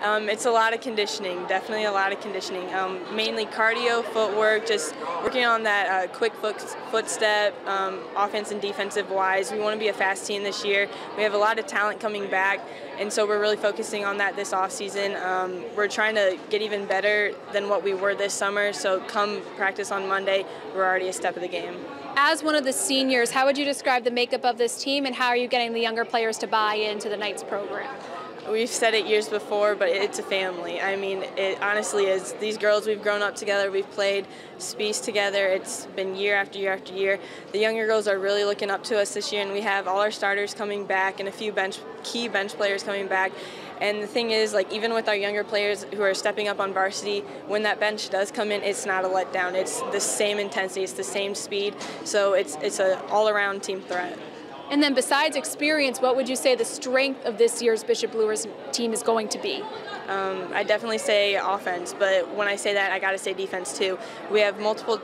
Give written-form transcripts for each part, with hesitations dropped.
It's a lot of conditioning, definitely a lot of conditioning. Mainly cardio, footwork, just working on that quick footstep, offense and defensive wise. We want to be a fast team this year. We have a lot of talent coming back, and so we're really focusing on that this off season. We're trying to get even better than what we were this summer, so come practice on Monday, we're already a step of the game. As one of the seniors, how would you describe the makeup of this team, and how are you getting the younger players to buy into the Knights program? We've said it years before, but it's a family. I mean, it honestly is. These girls, we've grown up together. We've played Speece together. It's been year after year after year. The younger girls are really looking up to us this year, and we have all our starters coming back and a few key bench players coming back. And the thing is, like, even with our younger players who are stepping up on varsity, when that bench does come in, it's not a letdown. It's the same intensity. It's the same speed. So it's an all-around team threat. And then besides experience, what would you say the strength of this year's Bishop Luers team is going to be? I definitely say offense, but when I say that, I got to say defense too. We have multiple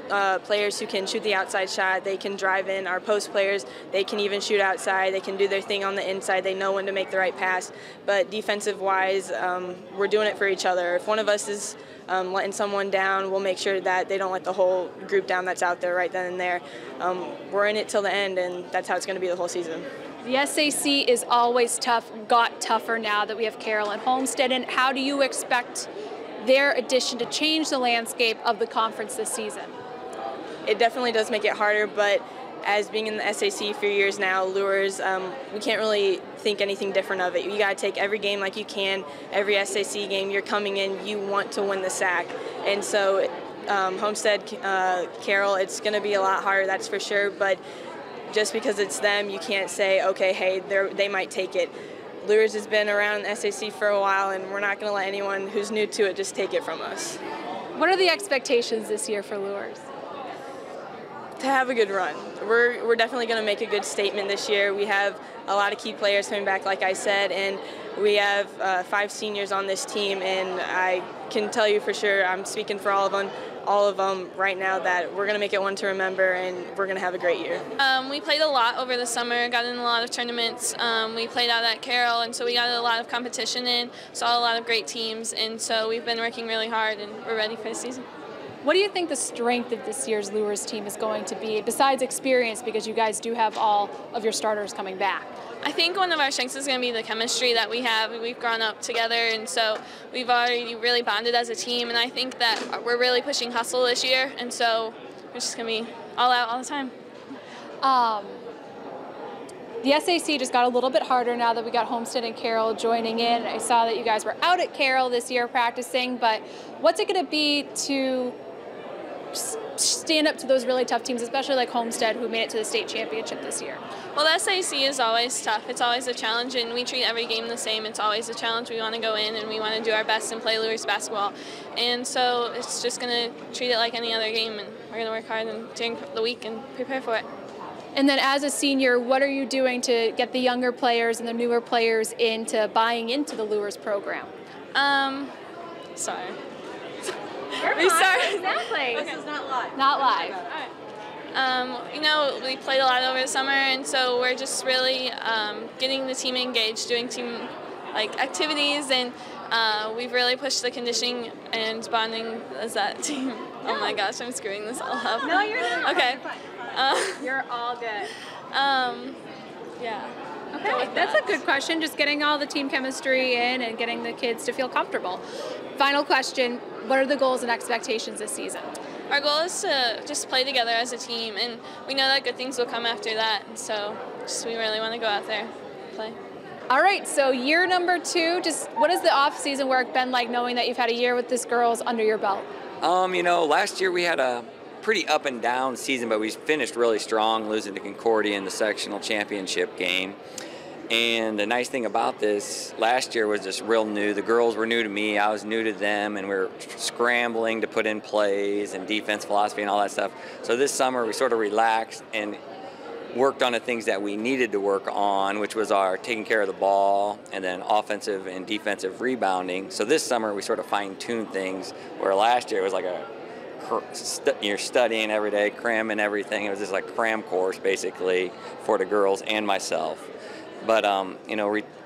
players who can shoot the outside shot. They can drive in. Our post players, they can even shoot outside. They can do their thing on the inside. They know when to make the right pass. But defensive-wise, we're doing it for each other. If one of us is letting someone down, we'll make sure that they don't let the whole group down that's out there right then and there. We're in it till the end, and that's how it's going to be the whole season. The SAC is always tough, got tougher now that we have Carroll and Homestead. And how do you expect their addition to change the landscape of the conference this season? It definitely does make it harder, but as being in the SAC a few years now, Luers, we can't really think anything different of it. You got to take every game like you can. Every SAC game you're coming in, you want to win the SAC. And so Homestead, Carroll, it's going to be a lot harder, that's for sure. But just because it's them, you can't say, okay, hey, they might take it. Luers has been around the SAC for a while, and we're not going to let anyone who's new to it just take it from us. What are the expectations this year for Luers? To have a good run. We're definitely going to make a good statement this year. We have a lot of key players coming back, like I said, and we have 5 seniors on this team, and I can tell you for sure, I'm speaking for all of them right now, that we're going to make it one to remember, and we're going to have a great year. We played a lot over the summer, got in a lot of tournaments. We played out at Carroll, and so we got a lot of competition in, saw a lot of great teams, and so we've been working really hard, and we're ready for the season. What do you think the strength of this year's Luers team is going to be, besides experience, because you guys do have all of your starters coming back? I think one of our strengths is going to be the chemistry that we have. We've grown up together, and so we've already really bonded as a team, and I think that we're really pushing hustle this year, and so we're just going to be all out all the time. The SAC just got a little bit harder now that we got Homestead and Carroll joining in. I saw that you guys were out at Carroll this year practicing, but what's it going to be to stand up to those really tough teams, especially like Homestead, who made it to the state championship this year? Well, the SAC is always tough. It's always a challenge, and we treat every game the same. It's always a challenge. We want to go in, and we want to do our best and play Luers basketball. And so it's just going to treat it like any other game, and we're going to work hard during the week and prepare for it. And then as a senior, what are you doing to get the younger players and the newer players into buying into the Luers program? Sorry. Exactly. This is not live. Not live. You know, we played a lot over the summer, and so we're just really getting the team engaged, doing team activities, and we've really pushed the conditioning and bonding as that team. No. Oh my gosh, I'm screwing this all up. No, you're not. Okay. You're all good. Yeah. Okay, that's a good question, just getting all the team chemistry in and getting the kids to feel comfortable. Final question, what are the goals and expectations this season? Our goal is to just play together as a team, and we know that good things will come after that, and so we really want to go out there and play. All right, so year number 2, just what has the off-season work been like, knowing that you've had a year with this girls under your belt? You know, last year we had a pretty up and down season, but we finished really strong, losing to Concordia in the sectional championship game. And the nice thing about this last year was just real new. The girls were new to me, I was new to them, and we were scrambling to put in plays and defense philosophy and all that stuff. So this summer we sort of relaxed and worked on the things that we needed to work on, which was our taking care of the ball and then offensive and defensive rebounding. So this summer we sort of fine-tuned things, where last year it was like you're studying every day, cramming everything. It was just like a cram course basically for the girls and myself. But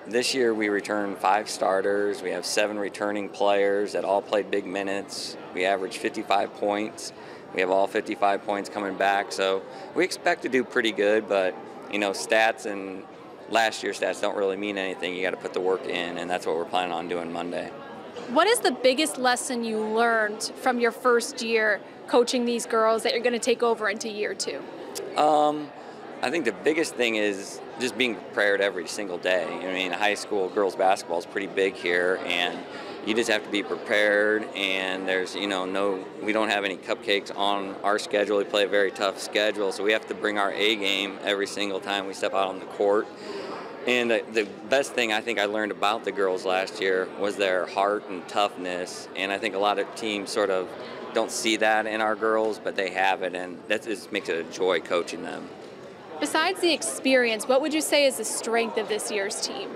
this year we returned 5 starters. We have 7 returning players that all played big minutes. We averaged 55 points. We have all 55 points coming back. So we expect to do pretty good, but stats and last year's stats don't really mean anything. You got to put the work in, and that's what we're planning on doing Monday. What is the biggest lesson you learned from your first year coaching these girls that you're going to take over into year 2? I think the biggest thing is just being prepared every single day. High school girls basketball is pretty big here, and you just have to be prepared. And there's, we don't have any cupcakes on our schedule. We play a very tough schedule, so we have to bring our A game every single time we step out on the court. And the best thing I think I learned about the girls last year was their heart and toughness. And I think a lot of teams sort of don't see that in our girls, but they have it, and that just makes it a joy coaching them. Besides the experience, what would you say is the strength of this year's team?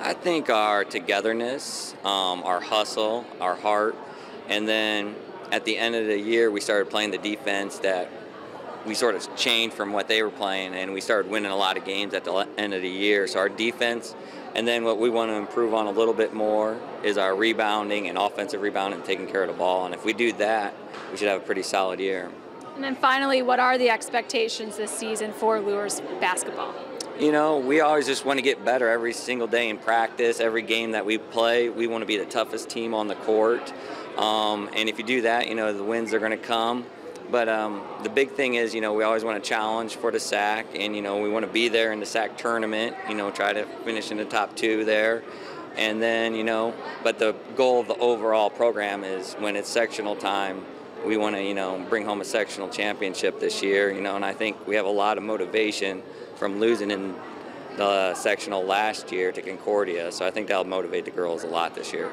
I think our togetherness, our hustle, our heart, and then at the end of the year we started playing the defense that we sort of changed from what they were playing, and we started winning a lot of games at the end of the year. So our defense, and then what we want to improve on a little bit more is our rebounding and offensive rebounding and taking care of the ball. And if we do that, we should have a pretty solid year. And then finally, what are the expectations this season for Luers basketball? We always just want to get better every single day in practice. Every game that we play, we want to be the toughest team on the court. And if you do that, the wins are going to come. But the big thing is, we always want to challenge for the SAC, and, we want to be there in the SAC tournament, try to finish in the top 2 there. And then, but the goal of the overall program is when it's sectional time, we want to, bring home a sectional championship this year, and I think we have a lot of motivation from losing in the sectional last year to Concordia. So I think that'll motivate the girls a lot this year.